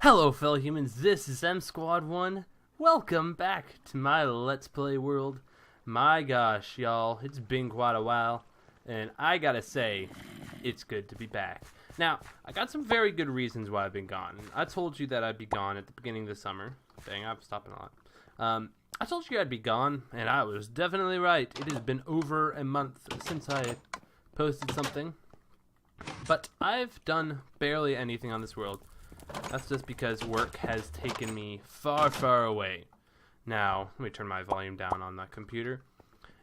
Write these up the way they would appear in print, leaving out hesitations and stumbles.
Hello fellow humans, this is M Squad 1. Welcome back to my Let's Play world. My gosh, y'all, it's been quite a while, and I gotta say, it's good to be back. Now, I got some very good reasons why I've been gone. I told you that I'd be gone at the beginning of the summer. Dang, I'm stopping a lot. I told you I'd be gone, and I was definitely right. It has been over a month since I posted something. But I've done barely anything on this world. That's just because work has taken me far, far away. Now, let me turn my volume down on the computer.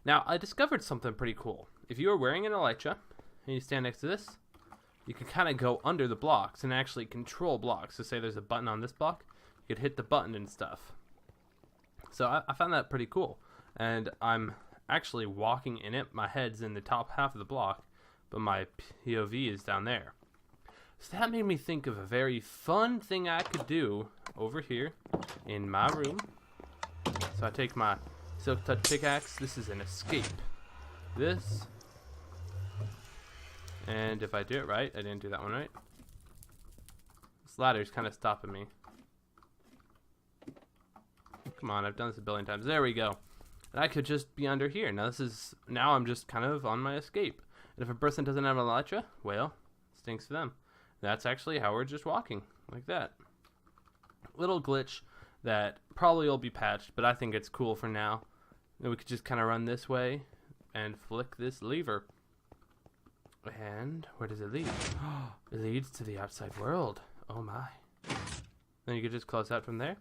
Now, I discovered something pretty cool. If you are wearing an elytra, and you stand next to this, you can kind of go under the blocks and actually control blocks. So say there's a button on this block, you could hit the button and stuff. So I found that pretty cool. And I'm actually walking in it. My head's in the top half of the block, but my POV is down there. So that made me think of a very fun thing I could do over here in my room. So I take my Silk Touch pickaxe. This is an escape. This. And if I do it right, I didn't do that one right. This ladder's kind of stopping me. Come on, I've done this a billion times. There we go. And I could just be under here. Now I'm just kind of on my escape. And if a person doesn't have an elytra, well, stinks for them. That's actually how we're just walking, like that. Little glitch that probably will be patched, but I think it's cool for now. And we could just kind of run this way and flick this lever. And where does it lead? It leads to the outside world. Oh my. Then you could just close out from there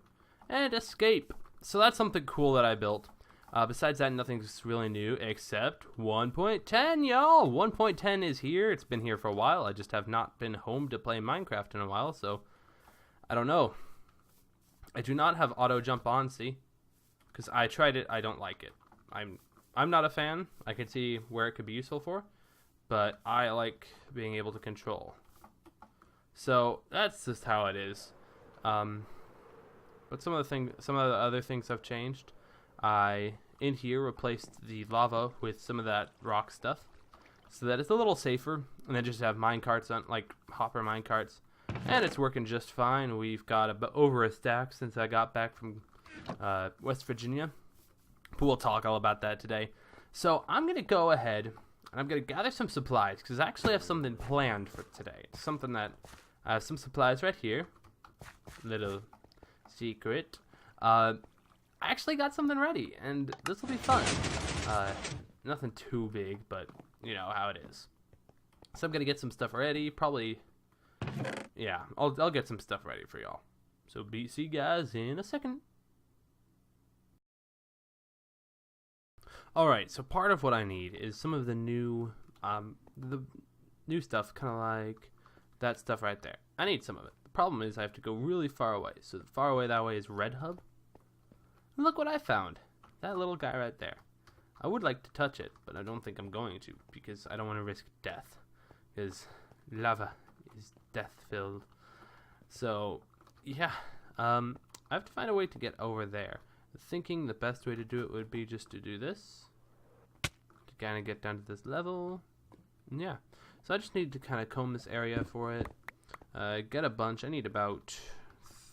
and escape. So that's something cool that I built. Besides that, nothing's really new except 1.10, y'all. 1.10 is here. It's been here for a while. I just have not been home to play Minecraft in a while, so I don't know. I do not have auto jump on, see? Because I tried it. I don't like it. I'm not a fan. I can see where it could be useful for, but I like being able to control. So that's just how it is. But some of the other things have changed. I, in here, replaced the lava with some of that rock stuff so that it's a little safer, and then just have minecarts on, like hopper minecarts, and it's working just fine. We've got over a stack since I got back from West Virginia, but we'll talk all about that today. So I'm going to go ahead, and I'm going to gather some supplies, because I actually have something planned for today. It's something that, I have some supplies right here, little secret. I actually got something ready, and this will be fun. Nothing too big, but you know how it is. So I'm gonna get some stuff ready. Probably, yeah, I'll get some stuff ready for y'all. So see you guys in a second. All right, so part of what I need is some of the new stuff, kind of like that stuff right there. I need some of it. The problem is I have to go really far away. So the far away that way is Red Hub. And look what I found. That little guy right there. I would like to touch it, but I don't think I'm going to because I don't want to risk death. Because lava is death-filled. So, yeah. I have to find a way to get over there. Thinking the best way to do it would be just to do this. To kind of get down to this level. And yeah. So I just need to kind of comb this area for it. Get a bunch. I need about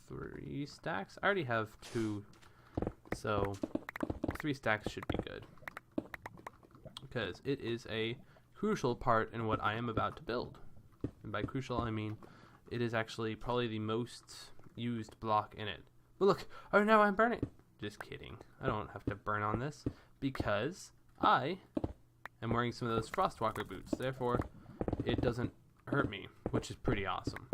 3 stacks. I already have 2. So 3 stacks should be good, because it is a crucial part in what I am about to build. And by crucial, I mean it is actually probably the most used block in it. But look, oh, now I'm burning. Just kidding. I don't have to burn on this because I am wearing some of those Frostwalker boots. Therefore, it doesn't hurt me, which is pretty awesome.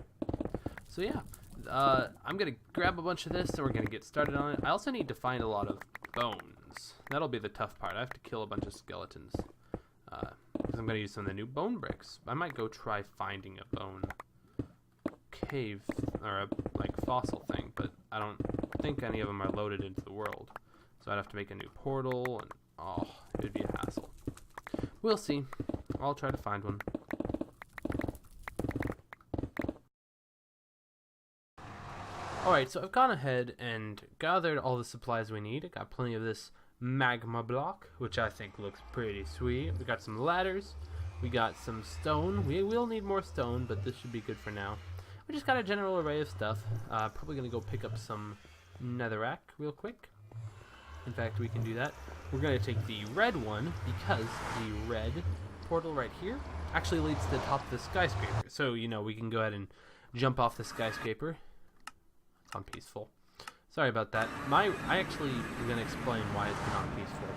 So yeah. I'm going to grab a bunch of this and we're going to get started on it. I also need to find a lot of bones. That'll be the tough part. I have to kill a bunch of skeletons. Because I'm going to use some of the new bone bricks. I might go try finding a bone cave or a fossil thing, but I don't think any of them are loaded into the world. So I'd have to make a new portal and it would be a hassle. We'll see. I'll try to find one. Alright, so I've gone ahead and gathered all the supplies we need. I got plenty of this magma block, which I think looks pretty sweet. We got some ladders. We got some stone. We will need more stone, but this should be good for now. we just got a general array of stuff. Probably going to go pick up some netherrack real quick. In fact, we can do that. We're going to take the red one because the red portal right here actually leads to the top of the skyscraper. So, you know, we can go ahead and jump off the skyscraper. It's on peaceful. Sorry about that. I actually am going to explain why it's been on peaceful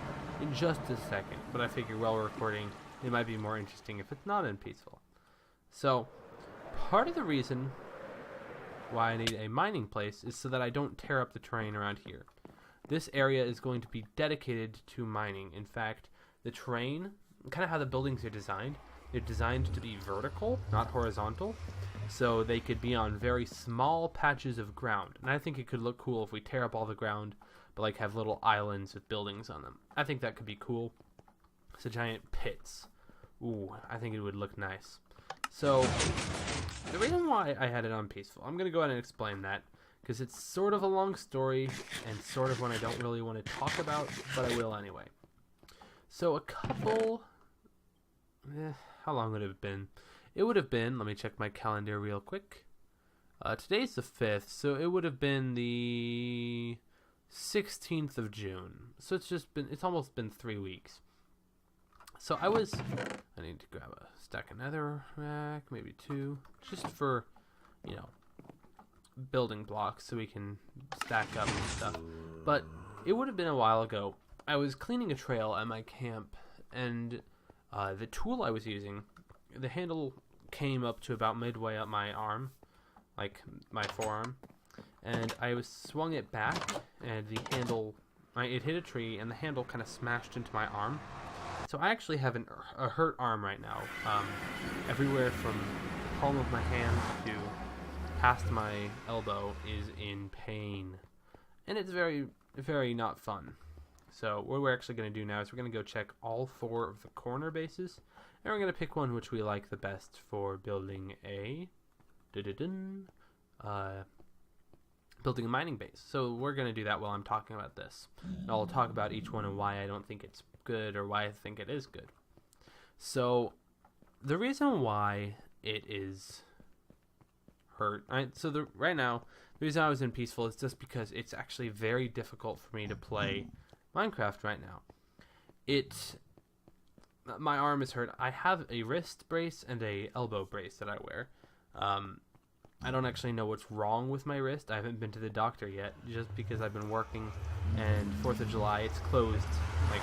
in just a second. But I figure while we're recording, it might be more interesting if it's not in peaceful. So, part of the reason why I need a mining place is so that I don't tear up the terrain around here. This area is going to be dedicated to mining. In fact, the terrain, kind of how the buildings are designed, they're designed to be vertical, not horizontal. So they could be on very small patches of ground. And I think it could look cool if we tear up all the ground, but like have little islands with buildings on them. I think that could be cool. So giant pits. Ooh, I think it would look nice. So the reason why I had it on peaceful, I'm going to go ahead and explain that. Because it's sort of a long story, and sort of one I don't really want to talk about, but I will anyway. So a couple... how long would it have been? It would have been, let me check my calendar real quick. Today's the 5th, so it would have been the 16th of June. So it's almost been 3 weeks. So I need to grab a stack of netherrack, maybe 2, just for, you know, building blocks so we can stack up and stuff. But it would have been a while ago. I was cleaning a trail at my camp, and the tool I was using, the handle came up to about midway up my arm, like my forearm, and I swung it back, and the handle, it hit a tree, and the handle kind of smashed into my arm. So I actually have a hurt arm right now, everywhere from the palm of my hand to past my elbow is in pain, and it's very, very not fun. So what we're actually going to do now is we're going to go check all 4 of the corner bases, and we're going to pick one which we like the best for building a building a mining base. So we're going to do that while I'm talking about this, and I'll talk about each one and why I don't think it's good or why I think it is good. So the reason why it is hurt. Right now, the reason I was in peaceful is just because it's actually very difficult for me to play Minecraft right now. My arm is hurt. I have a wrist brace and a elbow brace that I wear. I don't actually know what's wrong with my wrist. I haven't been to the doctor yet, just because I've been working, and 4th of July, it's closed, like,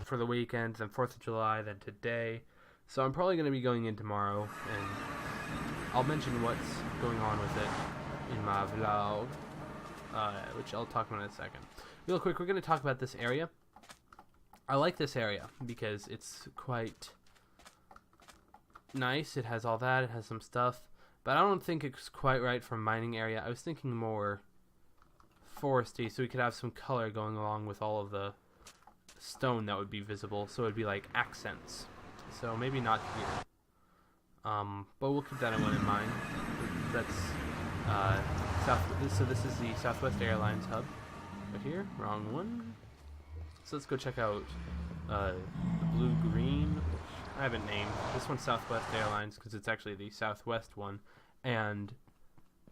for the weekend, then 4th of July, then today. So I'm probably going to be going in tomorrow, and I'll mention what's going on with it in my vlog, which I'll talk about in a second. Real quick, we're going to talk about this area. I like this area because it's quite nice. It has all that. It has some stuff. But I don't think it's quite right for a mining area. I was thinking more foresty, so we could have some color going along with all of the stone that would be visible. So it would be like accents. So maybe not here. But we'll keep that one in mind. That's so this is the Southwest Airlines hub right here. Wrong one. So let's go check out the blue-green. I haven't named this one's Southwest Airlines because it's actually the Southwest one, and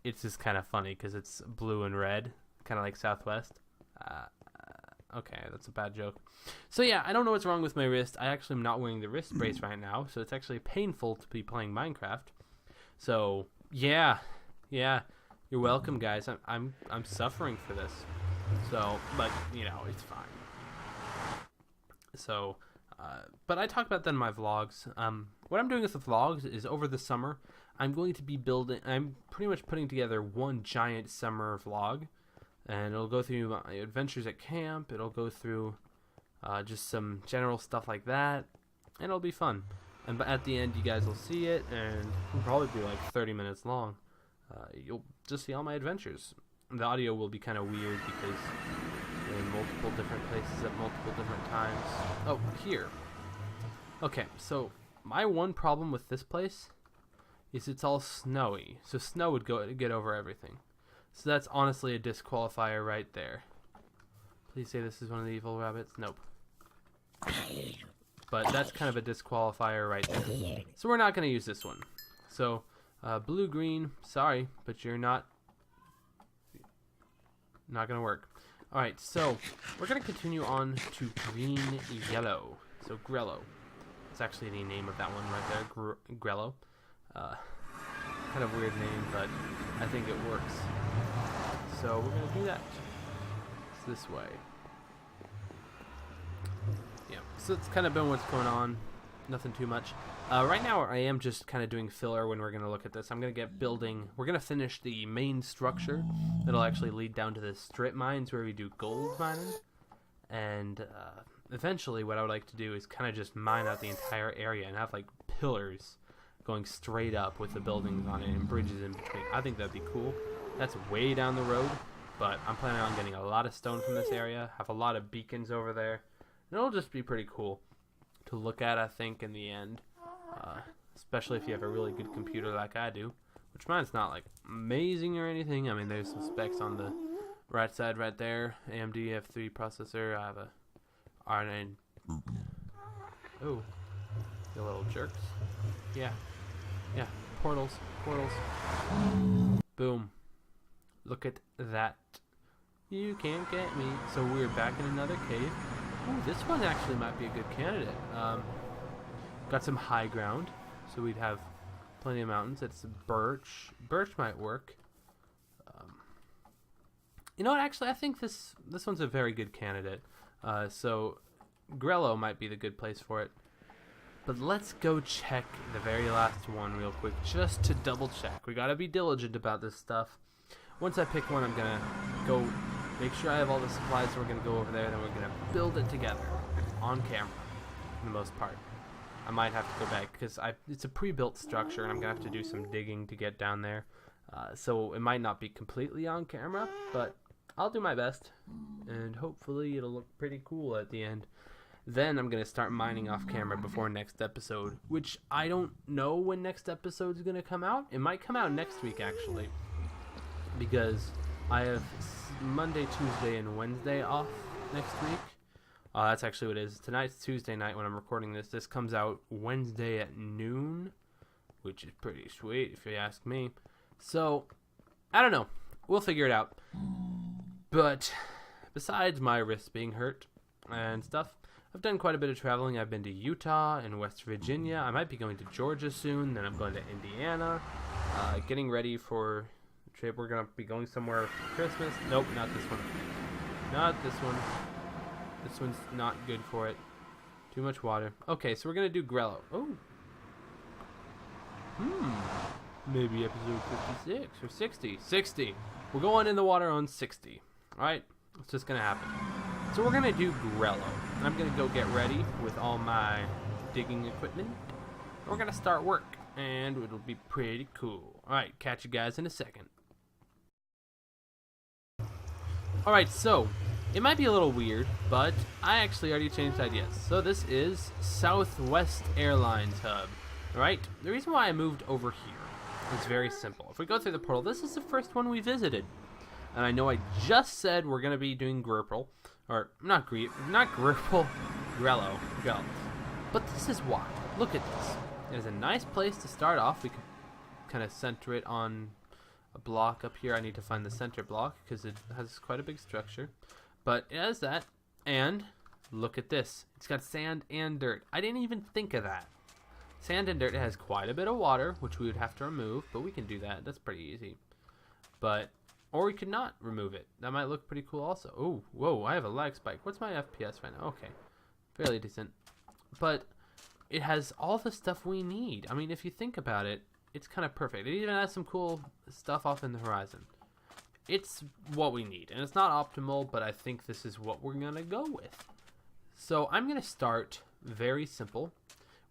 it's just kind of funny because it's blue and red, kind of like Southwest. Okay, that's a bad joke. So yeah, I don't know what's wrong with my wrist. I actually am not wearing the wrist brace right now, so it's actually painful to be playing Minecraft. So yeah, you're welcome, guys. I'm suffering for this. So, but you know, it's fine. So, but I talk about that in my vlogs. What I'm doing with the vlogs is over the summer, I'm going to be I'm pretty much putting together one giant summer vlog. And it'll go through my adventures at camp. It'll go through just some general stuff like that. And it'll be fun. And at the end, you guys will see it. And it'll probably be like 30 minutes long. You'll just see all my adventures. The audio will be kind of weird because we're in multiple different places at multiple different times. Oh, here. Okay, so my one problem with this place is it's all snowy. So snow would get over everything. So that's honestly a disqualifier right there. Please say this is one of the evil rabbits. Nope. But that's kind of a disqualifier right there. So we're not going to use this one. So Blue, green, sorry, but you're not gonna work. Alright, so we're gonna continue on to green, yellow. So Grello. It's actually the name of that one right there, Grello. Kind of weird name, but I think it works. So we're gonna do that. It's this way. Yeah, so it's kind of been what's going on. Nothing too much. Right now I am just kind of doing filler when we're going to look at this. I'm going to get building. We're going to finish the main structure. That'll actually lead down to the strip mines where we do gold mining. And eventually what I would like to do is kind of just mine out the entire area and have like pillars going straight up with the buildings on it and bridges in between. I think that'd be cool. That's way down the road, but I'm planning on getting a lot of stone from this area, have a lot of beacons over there. And it'll just be pretty cool to look at, I think, in the end. Especially if you have a really good computer like I do, which mine's not like amazing or anything. I mean, there's some specs on the right side right there. AMD F3 processor. I have a R9. Oh, you little jerks. Yeah, portals. Boom. Look at that. You can't get me. So we're back in another cave. Ooh, this one actually might be a good candidate. Got some high ground, so we'd have plenty of mountains. It's birch. Birch might work. You know what? Actually, I think this one's a very good candidate. So Grello might be the good place for it. But let's go check the very last one real quick, just to double check. We gotta be diligent about this stuff. Once I pick one, I'm gonna go make sure I have all the supplies. So we're gonna go over there, then we're gonna build it together on camera, for the most part. I might have to go back because it's a pre-built structure and I'm going to have to do some digging to get down there. So it might not be completely on camera, but I'll do my best. And hopefully it'll look pretty cool at the end. Then I'm going to start mining off camera before next episode, which I don't know when next episode is going to come out. It might come out next week, actually, because I have Monday, Tuesday, and Wednesday off next week. That's actually what it is. Tonight's Tuesday night when I'm recording this. This comes out Wednesday at noon, which is pretty sweet if you ask me. So, I don't know. We'll figure it out. But besides my wrist being hurt and stuff, I've done quite a bit of traveling. I've been to Utah and West Virginia. I might be going to Georgia soon. Then I'm going to Indiana. Getting ready for a trip. We're going to be going somewhere for Christmas. Nope, not this one. Not this one. This one's not good for it. Too much water. Okay, so we're going to do Grello. Oh. Maybe episode 56 or 60. 60. We're going in the water on 60. Alright? It's just going to happen. So we're going to do Grello. I'm going to go get ready with all my digging equipment. We're going to start work. And it'll be pretty cool. Alright, catch you guys in a second. Alright, so it might be a little weird, but I actually already changed ideas. So this is Southwest Airlines Hub, right? The reason why I moved over here is very simple. If we go through the portal, this is the first one we visited. And I know I just said we're going to be doing Grello, or not Grello. But this is why. Look at this. It is a nice place to start off. We can kind of center it on a block up here. I need to find the center block because it has quite a big structure. But it has that, and look at this. It's got sand and dirt. I didn't even think of that. Sand and dirt. It has quite a bit of water, which we would have to remove, but we can do that. That's pretty easy. Or we could not remove it. That might look pretty cool also. Oh, whoa, I have a lag spike. What's my FPS right now? Okay, fairly decent. But it has all the stuff we need. I mean, if you think about it, it's kind of perfect. It even has some cool stuff off in the horizon. It's what we need, and it's not optimal, but I think this is what we're going to go with. So I'm going to start very simple.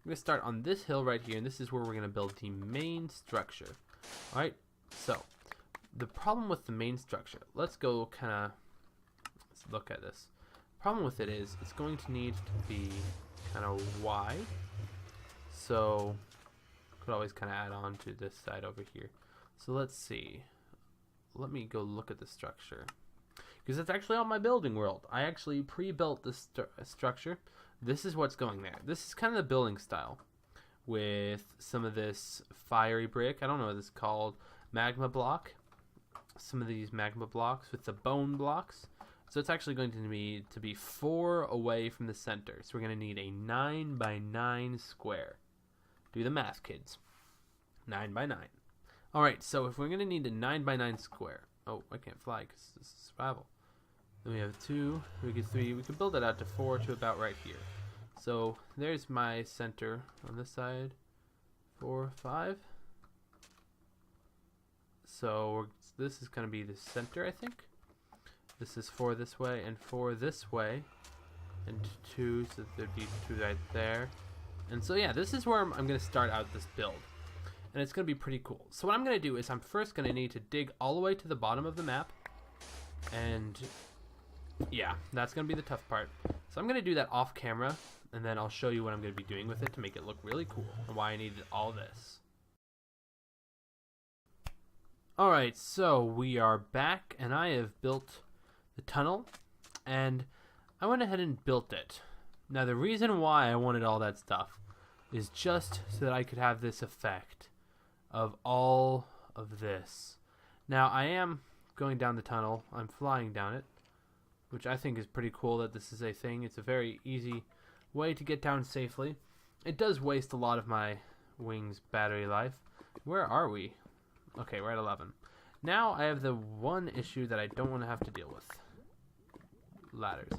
We're going to start on this hill right here, and this is where we're going to build the main structure. All right, so the problem with the main structure, let's look at this. The problem with it is it's going to need to be kind of wide. So could always kind of add on to this side over here. So let's see. Let me go look at the structure, because it's actually on my building world. I actually pre-built this structure. This is what's going there. This is kind of the building style. with some of this fiery brick. I don't know what this is called. Magma block. Some of these magma blocks with the bone blocks. So it's actually going to be 4 away from the center. So we're going to need a 9 by 9 square. Do the math, kids. 9 by 9. Alright, so if we're going to need a 9 by 9 square. Oh, I can't fly because this is survival. Then we have 2, we get 3. We can build it out to 4 to about right here. So there's my center on this side. 4, 5. So this is going to be the center, I think. This is 4 this way and 4 this way. And 2, so there'd be 2 right there. And so yeah, this is where I'm going to start out this build. And it's going to be pretty cool. So what I'm going to do is I'm first going to need to dig all the way to the bottom of the map. And yeah, that's going to be the tough part. So I'm going to do that off camera. And then I'll show you what I'm going to be doing with it to make it look really cool. And why I needed all this. Alright, so we are back. And I have built the tunnel. And I went ahead and built it. Now the reason why I wanted all that stuff is just so that I could have this effect of all of this. Now I am going down the tunnel. I'm flying down it, which I think is pretty cool that this is a thing. It's a very easy way to get down safely. It does waste a lot of my wings battery life. Where are we? Okay, we're at 11. Now I have the one issue that I don't want to have to deal with. Ladders.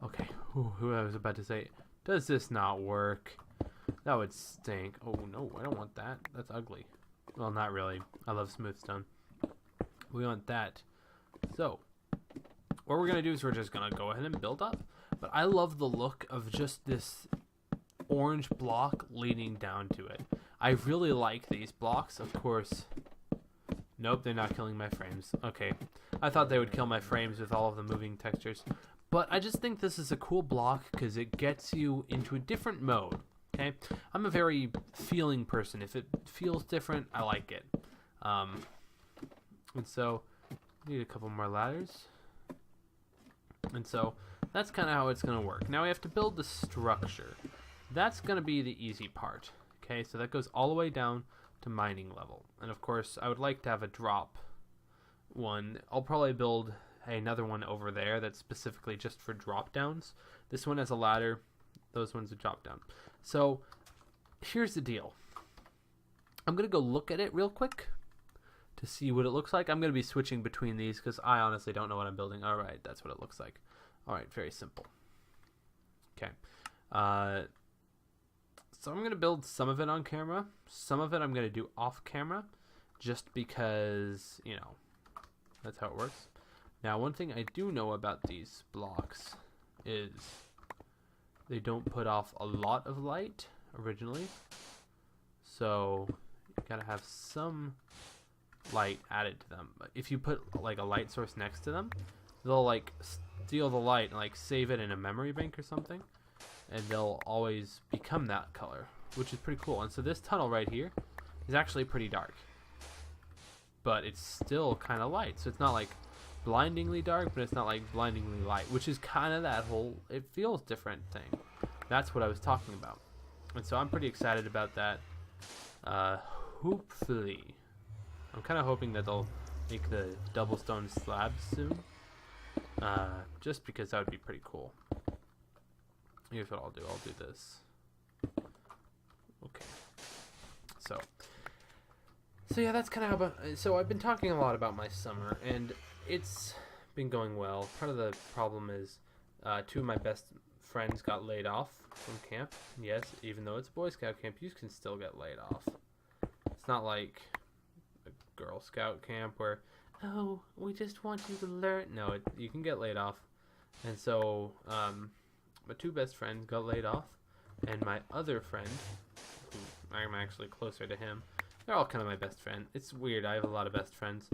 Okay, who I was about to say, does this not work? That would stink. Oh no, I don't want that. That's ugly. Well, not really. I love smooth stone. We want that. So, what we're going to do is we're just going to go ahead and build up. But I love the look of just this orange block leading down to it. I really like these blocks, of course. Nope, they're not killing my frames. Okay, I thought they would kill my frames with all of the moving textures. But I just think this is a cool block because it gets you into a different mode. Okay, I'm a very feeling person. If it feels different, I like it. And so, need a couple more ladders. And so, that's kind of how it's going to work. Now we have to build the structure. That's going to be the easy part. Okay, so that goes all the way down to mining level. And of course, I would like to have a drop one. I'll probably build another one over there that's specifically just for drop downs. This one has a ladder. Those ones are drop down. So here's the deal. I'm going to go look at it real quick to see what it looks like. I'm going to be switching between these because I honestly don't know what I'm building. All right, that's what it looks like. All right, very simple. Okay. So I'm going to build some of it on camera. Some of it I'm going to do off camera just because, you know, that's how it works. Now, one thing I do know about these blocks is they don't put off a lot of light originally. So you got to have some light added to them. But if you put like a light source next to them, they'll like steal the light and like save it in a memory bank or something. And they'll always become that color, which is pretty cool. And so this tunnel right here is actually pretty dark, but it's still kind of light. So it's not like blindingly dark, but it's not like blindingly light, which is kind of that whole, it feels different thing. That's what I was talking about. And so I'm pretty excited about that. Hopefully. I'm kind of hoping that they'll make the double stone slabs soon. Just because that would be pretty cool. Here's what I'll do. I'll do this. Okay. So yeah, that's kind of how. So I've been talking a lot about my summer, and it's been going well. Part of the problem is 2 of my best friends got laid off from camp. Yes, even though it's a Boy Scout camp, you can still get laid off. It's not like a Girl Scout camp where, oh, we just want you to learn. No, you can get laid off. And so, my 2 best friends got laid off, and my other friend, who I'm actually closer to him, they're all kind of my best friend. It's weird, I have a lot of best friends.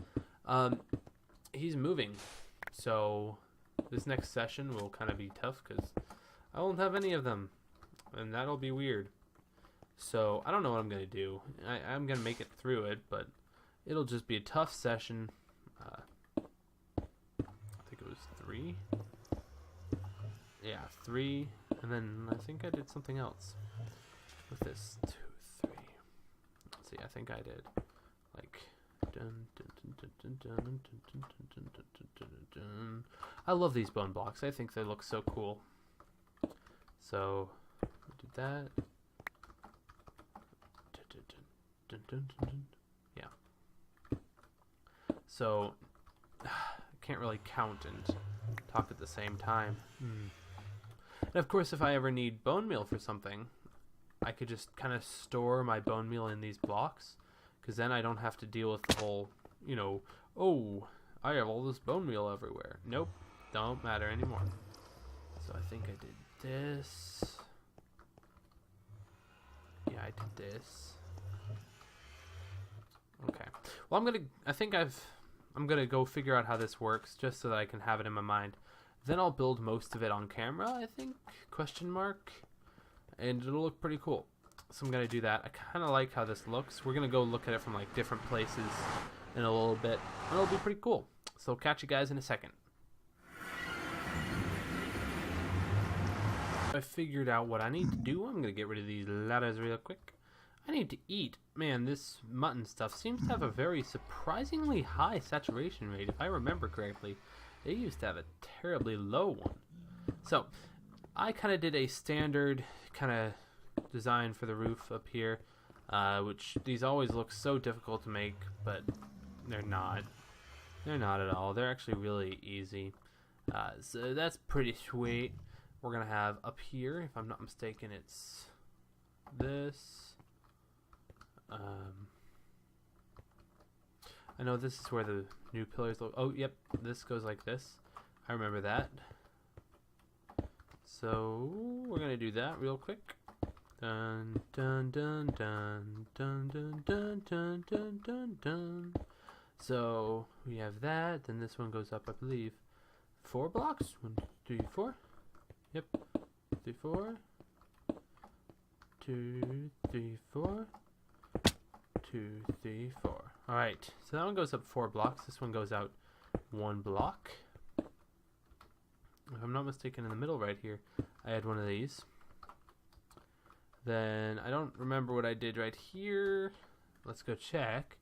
He's moving, so this next session will kind of be tough because I won't have any of them, and that'll be weird. So I don't know what I'm going to do. I'm going to make it through it, but it'll just be a tough session. I think it was 3. Yeah, 3, and then I think I did something else with this tooth. I think I did. Like, I love these bone blocks. I think they look so cool. So, we did that. Yeah. So, I can't really count and talk at the same time. And of course, if I ever need bone meal for something, I could just kind of store my bone meal in these blocks, because then I don't have to deal with the whole, you know, oh, I have all this bone meal everywhere. Nope, don't matter anymore. So I think I did this. Yeah, I did this. Okay. Well, I'm gonna go figure out how this works just so that I can have it in my mind. Then I'll build most of it on camera, I think, question mark. And it'll look pretty cool. So I'm gonna do that. I kind of like how this looks. We're gonna go look at it from like different places in a little bit, and it'll be pretty cool. So I'll catch you guys in a second. I figured out what I need to do. I'm gonna get rid of these ladders real quick. I need to eat. Man, this mutton stuff seems to have a very surprisingly high saturation rate. If I remember correctly, they used to have a terribly low one. So I kind of did a standard kind of design for the roof up here, which these always look so difficult to make, but they're not. They're not at all. They're actually really easy. So that's pretty sweet. We're going to have up here, if I'm not mistaken, it's this. I know this is where the new pillars look. Oh, yep. This goes like this. I remember that. So we're gonna do that real quick. Dun dun dun dun dun dun dun dun dun dun dun. So we have that. Then this one goes up, I believe, 4 blocks. 1, 2, 3, 4. Yep. 3, 4. 2, 3, 4. 2, 3, 4. All right. So that one goes up 4 blocks. This one goes out 1 block. If I'm not mistaken, in the middle right here, I had one of these. Then I don't remember what I did right here. Let's go check.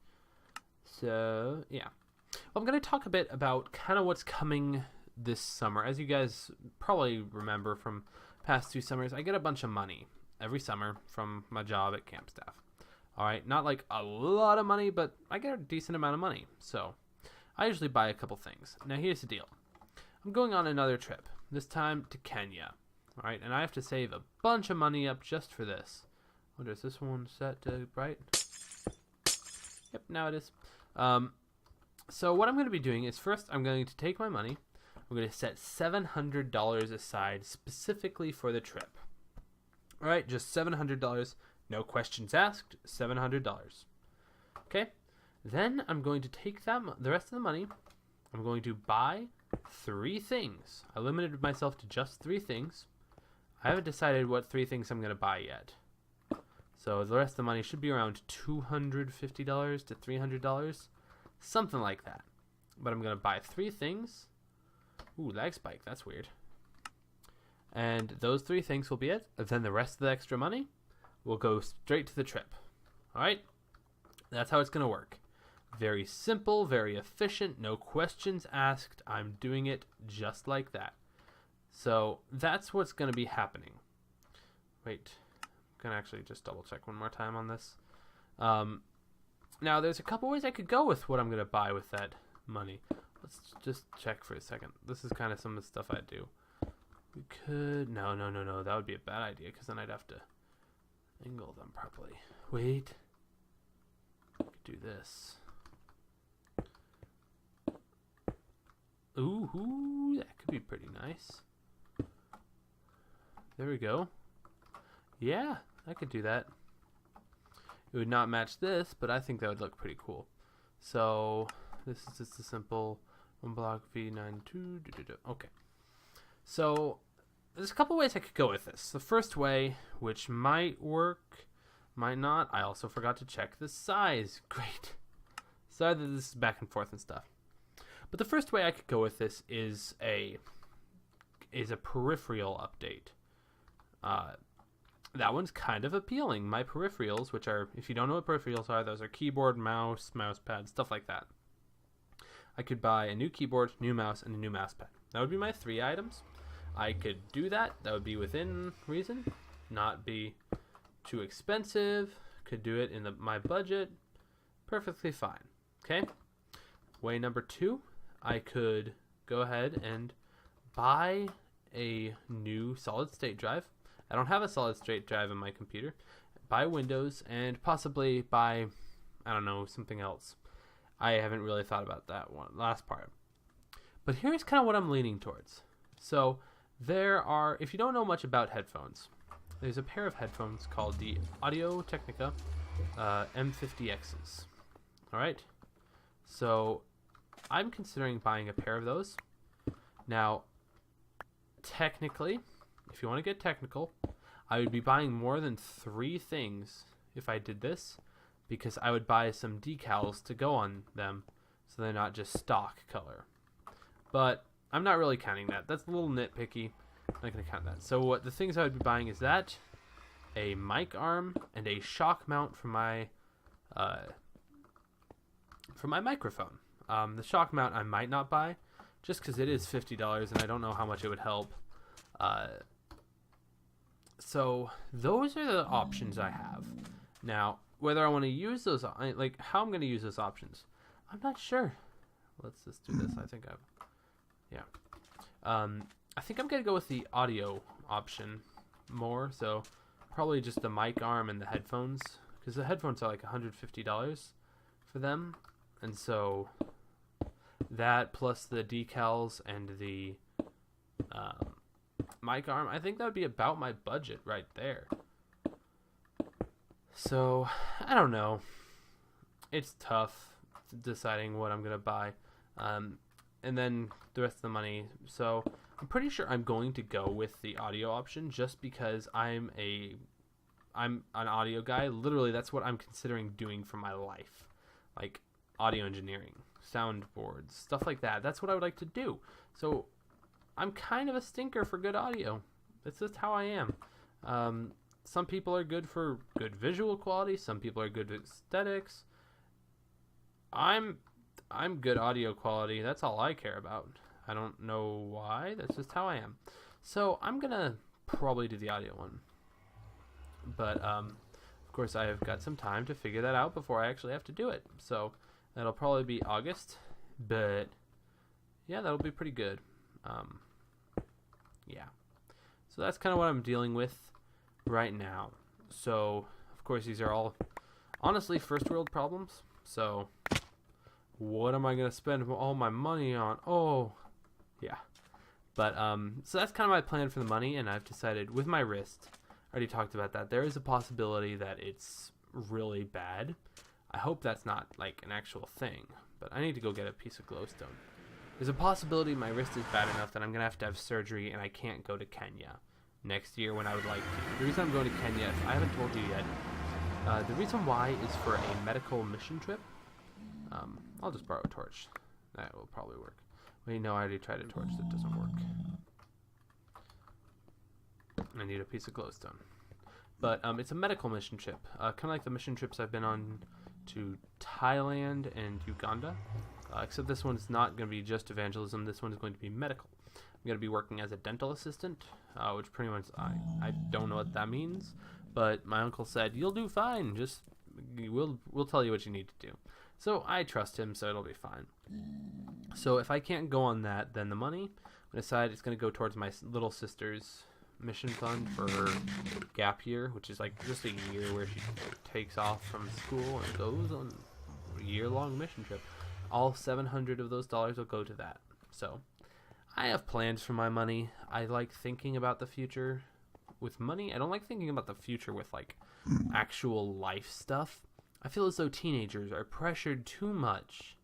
So, yeah. Well, I'm going to talk a bit about kind of what's coming this summer. As you guys probably remember from past 2 summers, I get a bunch of money every summer from my job at camp staff. All right, not like a lot of money, but I get a decent amount of money. So I usually buy a couple things. Now, here's the deal. I'm going on another trip, this time to Kenya, all right, and I have to save a bunch of money up just for this. Wonder, is this one set to bright? Yep, now it is. So what I'm going to be doing is first I'm going to take my money. I'm going to set $700 aside specifically for the trip. All right, just $700, no questions asked, $700. Okay, then I'm going to take that the rest of the money. I'm going to buy 3 things. I limited myself to just 3 things. I haven't decided what 3 things I'm going to buy yet. So the rest of the money should be around $250 to $300. Something like that. But I'm going to buy 3 things. Ooh, lag spike. That's weird. And those 3 things will be it. And then the rest of the extra money will go straight to the trip. Alright? That's how it's going to work. Very simple, very efficient, no questions asked. I'm doing it just like that. So that's what's going to be happening. Wait, I'm going to actually just double check one more time on this. Now, there's a couple ways I could go with what I'm going to buy with that money. Let's just check for a second. This is kind of some of the stuff I do. We could... No. That would be a bad idea because then I'd have to angle them properly. Wait. We could do this. Ooh, that could be pretty nice. There we go. Yeah, I could do that. It would not match this, but I think that would look pretty cool. So, this is just a simple 1 block V92. Okay. So, there's a couple ways I could go with this. The first way, which might work, might not. I also forgot to check the size. Great. Sorry that this is back and forth and stuff. But the first way I could go with this is a peripheral update. that one's kind of appealing. My peripherals, which are, if you don't know what peripherals are, those are keyboard, mouse, mouse pad, stuff like that. I could buy a new keyboard, new mouse, and a new mouse pad. That would be my 3 items. I could do that. That would be within reason, not be too expensive. Could do it in my budget. Perfectly fine. Okay. Way number 2, I could go ahead and buy a new solid state drive. I don't have a solid state drive in my computer. Buy Windows and possibly buy, I don't know, something else. I haven't really thought about that one last part. But here's kind of what I'm leaning towards. So there are, if you don't know much about headphones, there's a pair of headphones called the Audio-Technica M50Xs. All right. So I'm considering buying a pair of those. Now, technically, if you want to get technical, I would be buying more than 3 things if I did this, because I would buy some decals to go on them so they're not just stock color. But I'm not really counting that. That's a little nitpicky. I'm not going to count that. So what the things I would be buying is that, a mic arm, and a shock mount for my microphone. The shock mount I might not buy, just because it is $50 and I don't know how much it would help. So those are the options I have. Now, whether I want to use those, like how I'm going to use those options, I'm not sure. Let's just do this. I think I think I'm going to go with the audio option more. So probably just the mic arm and the headphones, because the headphones are like $150 for them. And so that plus the decals and the mic arm, I think that would be about my budget right there. So I don't know. It's tough deciding what I'm going to buy. And then the rest of the money. So I'm pretty sure I'm going to go with the audio option just because I'm an audio guy. Literally, that's what I'm considering doing for my life. Like audio engineering, soundboards, stuff like that. That's what I would like to do. So I'm kind of a stinker for good audio. That's just how I am. Some people are good for good visual quality. Some people are good with aesthetics. I'm good audio quality. That's all I care about. I don't know why. That's just how I am. So I'm gonna probably do the audio one. But of course, I have got some time to figure that out before I actually have to do it. So that'll probably be August. But yeah, that'll be pretty good. Yeah. So that's kind of what I'm dealing with right now. So of course, these are all honestly first world problems. So what am I going to spend all my money on? Oh, yeah. But so that's kind of my plan for the money, and I've decided with my wrist, I already talked about that, there is a possibility that it's really bad. I hope that's not like an actual thing, but I need to go get a piece of glowstone. There's a possibility my wrist is bad enough that I'm going to have surgery and I can't go to Kenya next year when I would like to. The reason I'm going to Kenya, if I haven't told you yet, the reason why is for a medical mission trip. I'll just borrow a torch. That will probably work. Wait, no, I already tried a torch. That doesn't work. I need a piece of glowstone. But it's a medical mission trip. Kind of like the mission trips I've been on to Thailand and Uganda. Except this one's not going to be just evangelism. This one is going to be medical. I'm going to be working as a dental assistant, which pretty much, I don't know what that means. But my uncle said, you'll do fine. Just, we'll tell you what you need to do. So I trust him, so it'll be fine. So if I can't go on that, then the money, I decide it's going to go towards my little sister's mission fund for her gap year, which is like just a year where she takes off from school and goes on a year-long mission trip. All 700 of those dollars will go to that. So I have plans for my money. I like thinking about the future with money. I don't like thinking about the future with like actual life stuff. I feel as though teenagers are pressured too much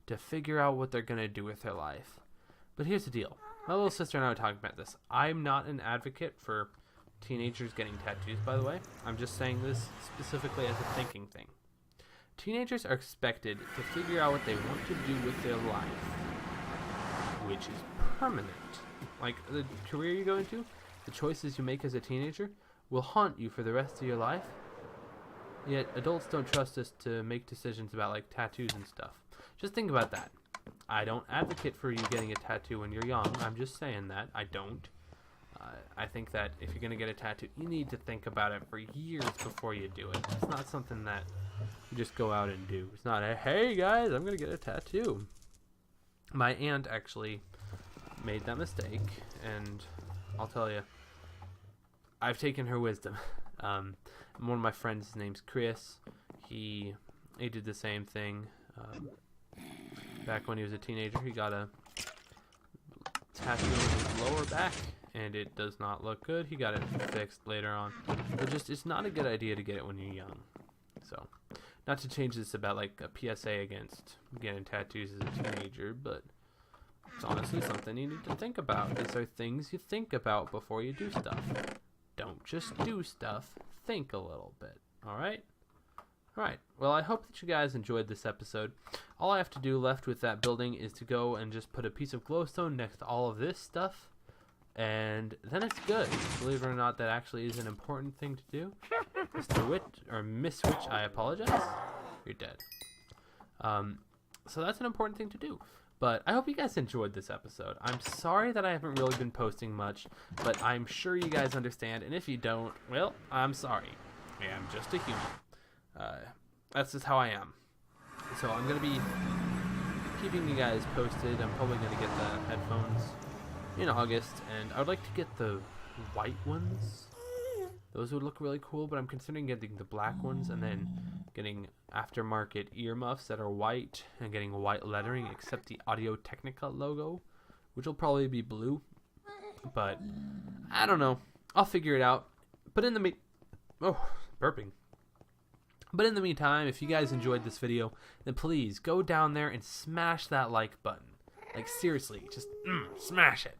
to figure out what they're going to do with their life. But here's the deal. My little sister and I were talking about this. I'm not an advocate for teenagers getting tattoos, by the way. I'm just saying this specifically as a thinking thing. Teenagers are expected to figure out what they want to do with their life, which is permanent. Like the career you go into, the choices you make as a teenager will haunt you for the rest of your life. Yet adults don't trust us to make decisions about like tattoos and stuff. Just think about that. I don't advocate for you getting a tattoo when you're young. I'm just saying that. I don't. I think that if you're going to get a tattoo, you need to think about it for years before you do it. It's not something that you just go out and do. It's not a, hey guys, I'm going to get a tattoo. My aunt actually made that mistake, and I'll tell you, I've taken her wisdom. One of my friends, his name's Chris. He did the same thing. Back when he was a teenager, he got a tattoo on his lower back, and it does not look good. He got it fixed later on. But just, it's not a good idea to get it when you're young. So, not to change this about like a PSA against getting tattoos as a teenager, but it's honestly something you need to think about. These are things you think about before you do stuff. Don't just do stuff. Think a little bit. Alright? Alright. Well, I hope that you guys enjoyed this episode. All I have to do left with that building is to go and just put a piece of glowstone next to all of this stuff. And then it's good. Believe it or not, that actually is an important thing to do. Mr. Witch, or Miss Witch, I apologize. You're dead. So that's an important thing to do. But I hope you guys enjoyed this episode. I'm sorry that I haven't really been posting much, but I'm sure you guys understand. And if you don't, well, I'm sorry. I am just a human. That's just how I am. So I'm going to be keeping you guys posted. I'm probably going to get the headphones in August, and I would like to get the white ones. Those would look really cool, but I'm considering getting the black ones and then getting aftermarket earmuffs that are white and getting white lettering except the Audio-Technica logo, which will probably be blue. But I don't know. I'll figure it out. But in the burping. But in the meantime, if you guys enjoyed this video, then please go down there and smash that like button. Like seriously, just smash it.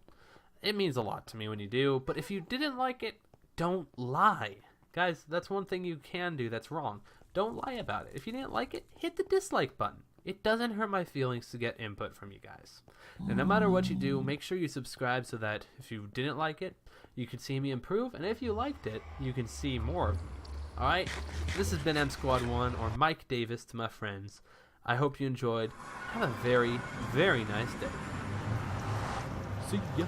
It means a lot to me when you do, but if you didn't like it, don't lie. Guys, that's one thing you can do that's wrong. Don't lie about it. If you didn't like it, hit the dislike button. It doesn't hurt my feelings to get input from you guys. And no matter what you do, make sure you subscribe so that if you didn't like it, you can see me improve, and if you liked it, you can see more of me. Alright? This has been M Squad 1, or Mike Davis to my friends. I hope you enjoyed. Have a very, very nice day. See ya.